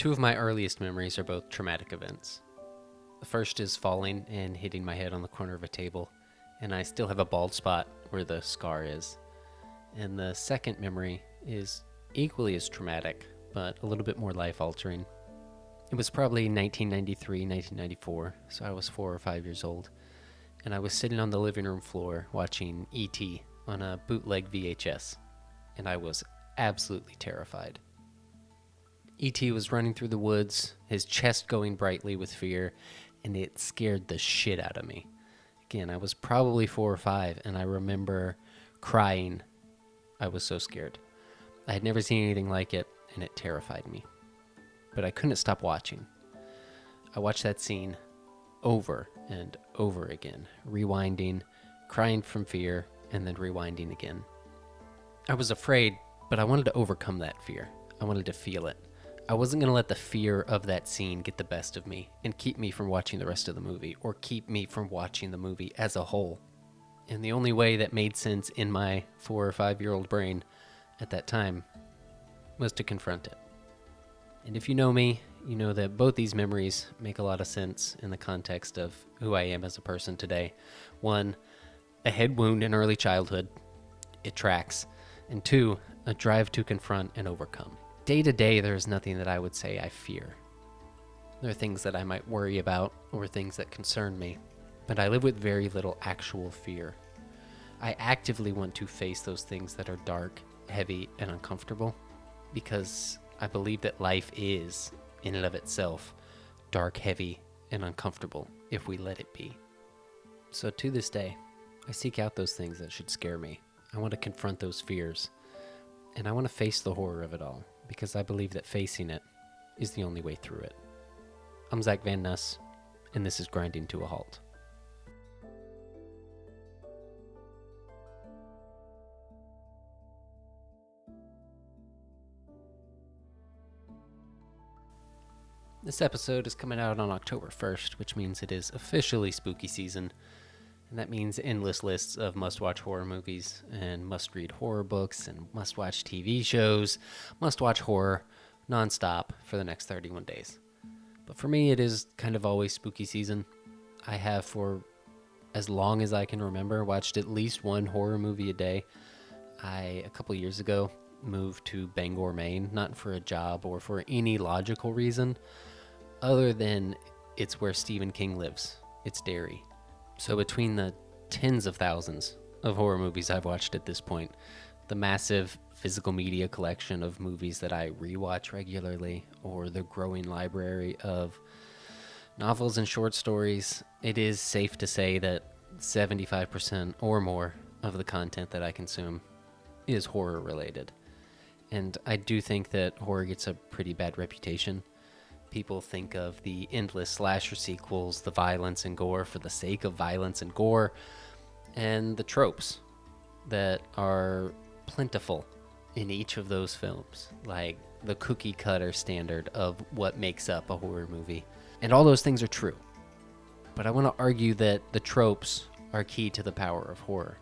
Two of my earliest memories are both traumatic events. The first is falling and hitting my head on the corner of a table, and I still have a bald spot where the scar is. And the second memory is equally as traumatic, but a little bit more life-altering. It was probably 1993, 1994, so I was 4 or 5 years old, and I was sitting on the living room floor watching E.T. on a bootleg VHS, and I was absolutely terrified. E.T. was running through the woods, his chest going brightly with fear, and it scared the shit out of me. Again, I was probably 4 or 5, and I remember crying. I was so scared. I had never seen anything like it, and it terrified me. But I couldn't stop watching. I watched that scene over and over again, rewinding, crying from fear, and then rewinding again. I was afraid, but I wanted to overcome that fear. I wanted to feel it. I wasn't going to let the fear of that scene get the best of me and keep me from watching the rest of the movie, or keep me from watching the movie as a whole. And the only way that made sense in my 4 or 5-year-old brain at that time was to confront it. And if you know me, you know that both these memories make a lot of sense in the context of who I am as a person today. 1, a head wound in early childhood. It tracks. And 2, a drive to confront and overcome. Day to day, there's nothing that I would say I fear. There are things that I might worry about or things that concern me, but I live with very little actual fear. I actively want to face those things that are dark, heavy, and uncomfortable because I believe that life is, in and of itself, dark, heavy, and uncomfortable if we let it be. So to this day, I seek out those things that should scare me. I want to confront those fears, and I want to face the horror of it all because I believe that facing it is the only way through it. I'm Zach Van Nuss, and this is Grinding to a Halt. This episode is coming out on October 1st, which means it is officially spooky season, and that means endless lists of must-watch horror movies, and must-read horror books, and must-watch TV shows, must-watch horror, non-stop for the next 31 days. But for me, it is kind of always spooky season. I have, for as long as I can remember, watched at least one horror movie a day. A couple years ago, moved to Bangor, Maine, not for a job or for any logical reason, other than it's where Stephen King lives. It's Derry. So between the tens of thousands of horror movies I've watched at this point, the massive physical media collection of movies that I rewatch regularly, or the growing library of novels and short stories, it is safe to say that 75% or more of the content that I consume is horror related. And I do think that horror gets a pretty bad reputation. People think of the endless slasher sequels, the violence and gore for the sake of violence and gore, and the tropes that are plentiful in each of those films, like the cookie cutter standard of what makes up a horror movie. And all those things are true. But I want to argue that the tropes are key to the power of horror.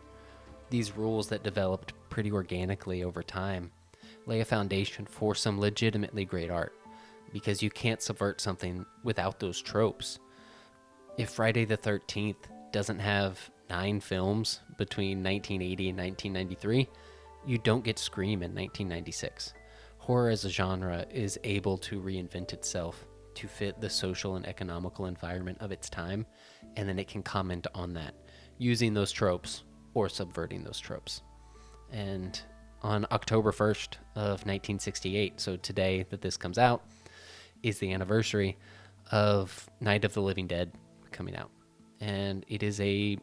These rules that developed pretty organically over time lay a foundation for some legitimately great art, because you can't subvert something without those tropes. If Friday the 13th doesn't have 9 films between 1980 and 1993, you don't get Scream in 1996. Horror as a genre is able to reinvent itself to fit the social and economical environment of its time, and then it can comment on that, using those tropes or subverting those tropes. And on October 1st of 1968, so today that this comes out, is the anniversary of Night of the Living Dead coming out. And it is a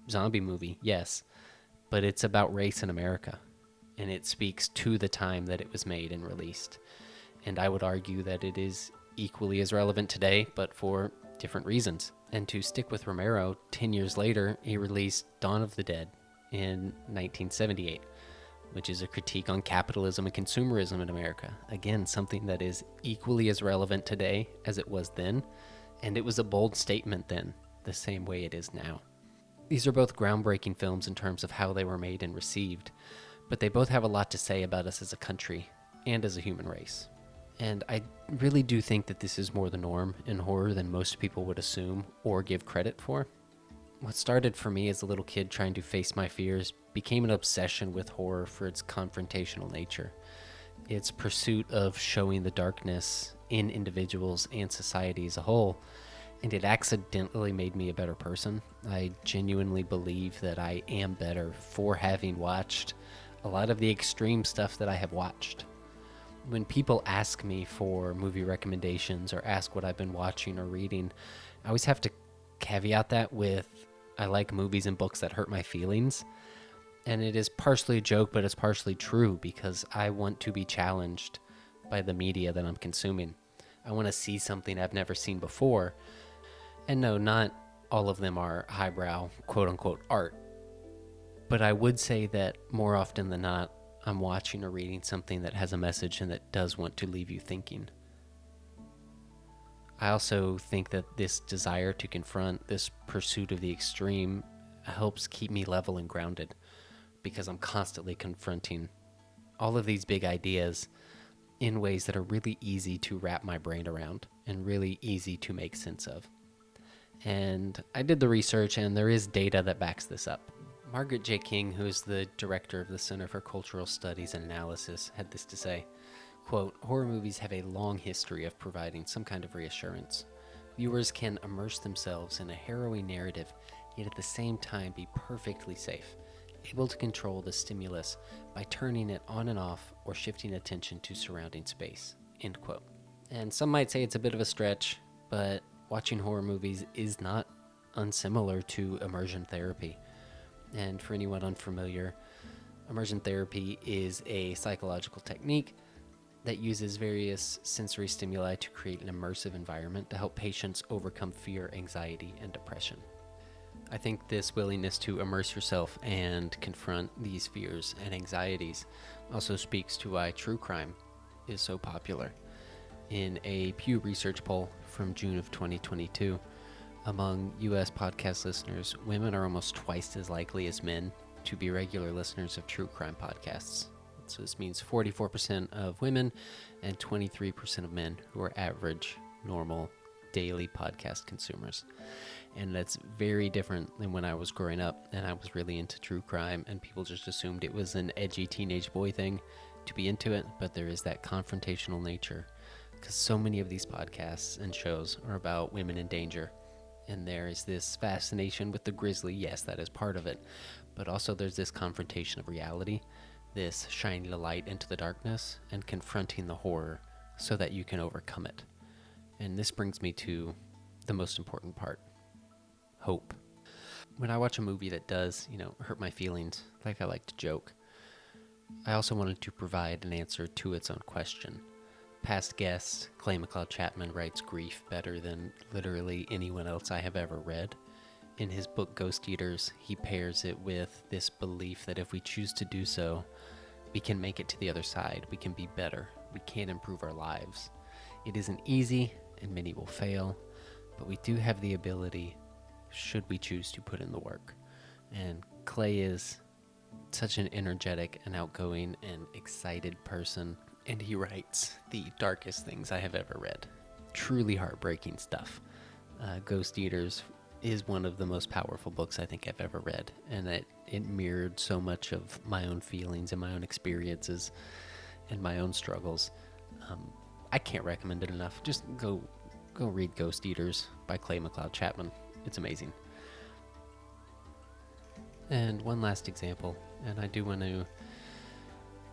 zombie movie, yes, but it's about race in America. And it speaks to the time that it was made and released. And I would argue that it is equally as relevant today, but for different reasons. And to stick with Romero, 10 years later, he released Dawn of the Dead in 1978. Which is a critique on capitalism and consumerism in America. Again, something that is equally as relevant today as it was then, and it was a bold statement then, the same way it is now. These are both groundbreaking films in terms of how they were made and received, but they both have a lot to say about us as a country and as a human race. And I really do think that this is more the norm in horror than most people would assume or give credit for. What started for me as a little kid trying to face my fears became an obsession with horror for its confrontational nature, its pursuit of showing the darkness in individuals and society as a whole, and it accidentally made me a better person. I genuinely believe that I am better for having watched a lot of the extreme stuff that I have watched. When people ask me for movie recommendations or ask what I've been watching or reading, I always have to caveat that with I like movies and books that hurt my feelings. And it is partially a joke, but it's partially true because I want to be challenged by the media that I'm consuming. I want to see something I've never seen before. And no, not all of them are highbrow, quote unquote, art. But I would say that more often than not, I'm watching or reading something that has a message and that does want to leave you thinking. I also think that this desire to confront, this pursuit of the extreme, helps keep me level and grounded because I'm constantly confronting all of these big ideas in ways that are really easy to wrap my brain around and really easy to make sense of. And I did the research, and there is data that backs this up. Margaret J. King, who is the director of the Center for Cultural Studies and Analysis, had this to say, quote, "Horror movies have a long history of providing some kind of reassurance. Viewers can immerse themselves in a harrowing narrative, yet at the same time be perfectly safe, able to control the stimulus by turning it on and off or shifting attention to surrounding space," end quote. And some might say it's a bit of a stretch, but watching horror movies is not unsimilar to immersion therapy. And for anyone unfamiliar, immersion therapy is a psychological technique that uses various sensory stimuli to create an immersive environment to help patients overcome fear, anxiety, and depression. I think this willingness to immerse yourself and confront these fears and anxieties also speaks to why true crime is so popular. In a Pew Research poll from June of 2022, among U.S. podcast listeners, women are almost twice as likely as men to be regular listeners of true crime podcasts. So this means 44% of women and 23% of men who are average, normal, daily podcast consumers. And that's very different than when I was growing up and I was really into true crime and people just assumed it was an edgy teenage boy thing to be into it, but there is that confrontational nature because so many of these podcasts and shows are about women in danger. And there is this fascination with the grisly, yes, that is part of it, but also there's this confrontation of reality, this shining a light into the darkness and confronting the horror so that you can overcome it. And this brings me to the most important part, hope. When I watch a movie that does, hurt my feelings, like I like to joke, I also wanted to provide an answer to its own question. Past guest Clay McLeod Chapman writes grief better than literally anyone else I have ever read. In his book Ghost Eaters, he pairs it with this belief that if we choose to do so, we can make it to the other side. We can be better. We can improve our lives. It isn't easy, and many will fail, but we do have the ability, should we choose to put in the work. And Clay is such an energetic and outgoing and excited person, and he writes the darkest things I have ever read. Truly heartbreaking stuff. Ghost Eaters is one of the most powerful books I think I've ever read, and it mirrored so much of my own feelings and my own experiences and my own struggles. I can't recommend it enough. Just go read Ghost Eaters by Clay McLeod Chapman. It's amazing. And one last example, and I do want to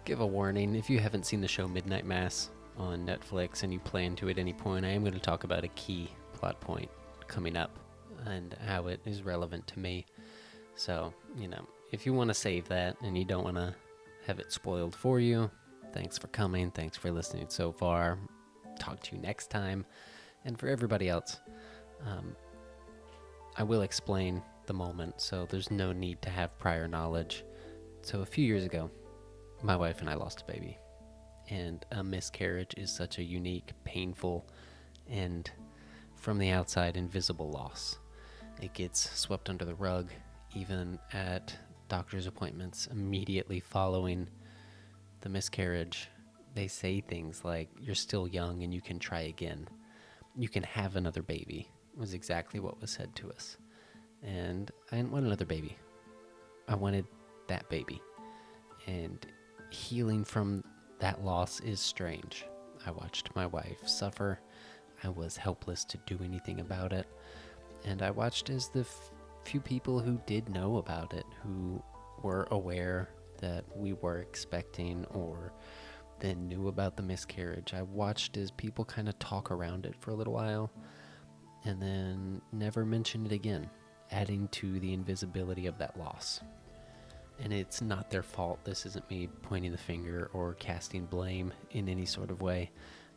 give a warning. If you haven't seen the show Midnight Mass on Netflix and you plan to at any point, I am going to talk about a key plot point coming up and how it is relevant to me. So, if you want to save that and you don't want to have it spoiled for you, thanks for coming. Thanks for listening so far. Talk to you next time. And for everybody else, I will explain the moment, so there's no need to have prior knowledge. So a few years ago, my wife and I lost a baby, and a miscarriage is such a unique, painful, and from the outside, invisible loss. It gets swept under the rug, even at doctor's appointments immediately following the miscarriage. they say things like, "You're still young and you can try again. You can have another baby," was exactly what was said to us. And I didn't want another baby. I wanted that baby. And healing from that loss is strange. I watched my wife suffer. I was helpless to do anything about it. And I watched as the few people who did know about it, who were aware that we were expecting or then knew about the miscarriage, I watched as people kind of talk around it for a little while and then never mention it again, adding to the invisibility of that loss. And it's not their fault. This isn't me pointing the finger or casting blame in any sort of way.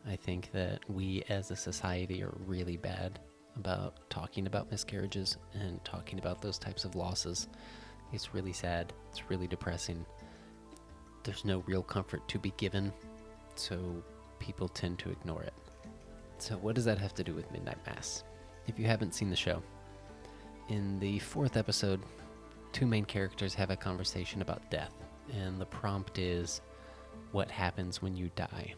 I think that we as a society are really bad about talking about miscarriages and talking about those types of losses. It's really sad. It's really depressing. There's no real comfort to be given, so people tend to ignore it. So what does that have to do with Midnight Mass? If you haven't seen the show, in the 4th episode, 2 main characters have a conversation about death, and the prompt is, what happens when you die?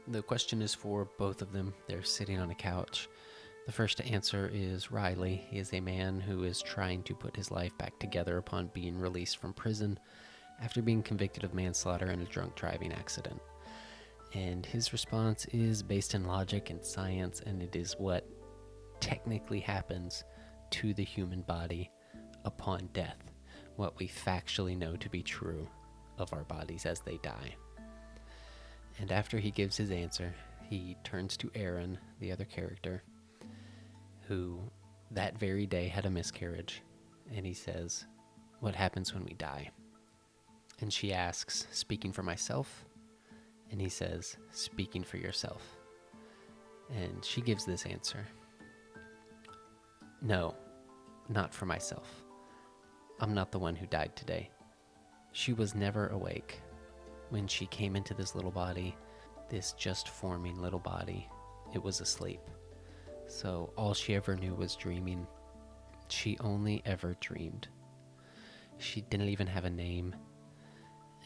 The question is for both of them. They're sitting on a couch. The first to answer is Riley. He is a man who is trying to put his life back together upon being released from prison after being convicted of manslaughter in a drunk driving accident. And his response is based in logic and science, and it is what technically happens to the human body upon death, what we factually know to be true of our bodies as they die. And after he gives his answer, he turns to Aaron, the other character, who that very day had a miscarriage, and he says, what happens when we die? And she asks, speaking for myself? And he says, speaking for yourself. And she gives this answer. No, not for myself. I'm not the one who died today. She was never awake. When she came into this little body, this just forming little body, it was asleep. So all she ever knew was dreaming. She only ever dreamed. She didn't even have a name.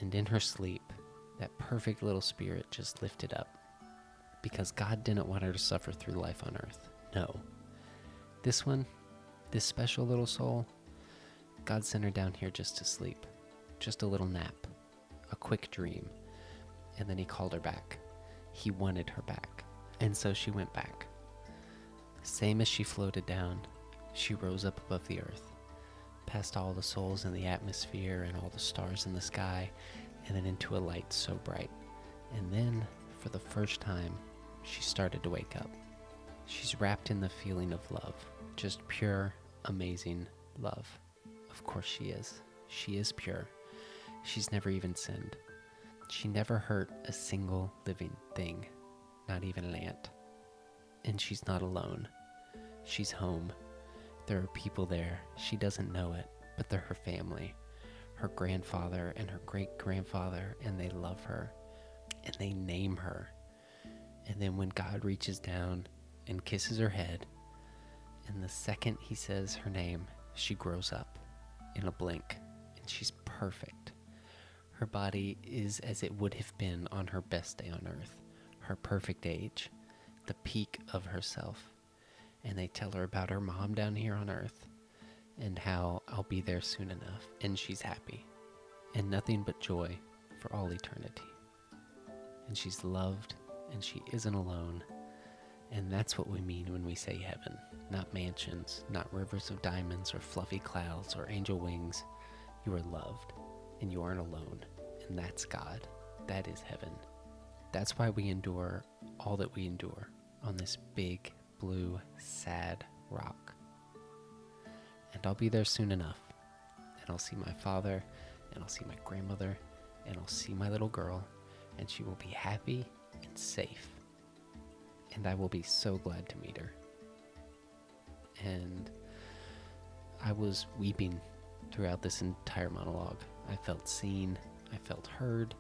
And in her sleep, that perfect little spirit just lifted up. Because God didn't want her to suffer through life on earth. No. This one, this special little soul, God sent her down here just to sleep. Just a little nap. A quick dream. And then he called her back. He wanted her back. And so she went back. Same as she floated down, she rose up above the earth, past all the souls in the atmosphere and all the stars in the sky, and then into a light so bright. And then, for the first time, she started to wake up. She's wrapped in the feeling of love. Just pure, amazing love. Of course she is. She is pure. She's never even sinned. She never hurt a single living thing, not even an ant. And she's not alone. She's home. There are people there. She doesn't know it, but they're her family. Her grandfather and her great-grandfather, and they love her. And they name her. And then when God reaches down and kisses her head, and the second he says her name, she grows up in a blink, and she's perfect. Her body is as it would have been on her best day on earth, her perfect age, the peak of herself. And they tell her about her mom down here on earth and how I'll be there soon enough, and she's happy and nothing but joy for all eternity. And she's loved and she isn't alone. And that's what we mean when we say heaven. Not mansions, not rivers of diamonds or fluffy clouds or angel wings. You are loved and you aren't alone. And that's God. That is heaven. That's why we endure all that we endure on this big, blue, sad rock. And I'll be there soon enough. And I'll see my father, and I'll see my grandmother, and I'll see my little girl, and she will be happy and safe. And I will be so glad to meet her. And I was weeping throughout this entire monologue. I felt seen, I felt heard,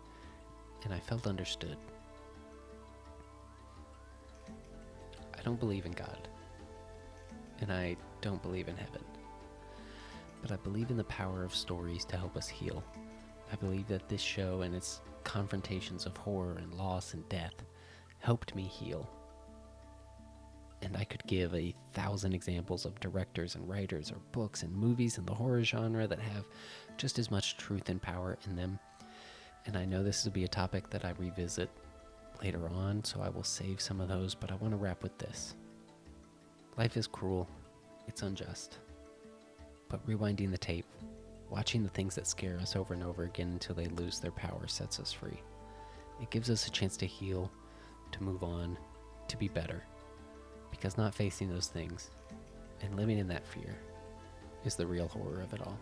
and I felt understood. I don't believe in God, and I don't believe in heaven, but I believe in the power of stories to help us heal, I believe that this show and its confrontations of horror and loss and death helped me heal. And I could give 1,000 examples of directors and writers or books and movies in the horror genre that have just as much truth and power in them. And I know this will be a topic that I revisit later on, so I will save some of those, but I want to wrap with this. Life is cruel. It's unjust. But rewinding the tape, watching the things that scare us over and over again until they lose their power sets us free. It gives us a chance to heal, to move on, to be better. Because not facing those things and living in that fear is the real horror of it all.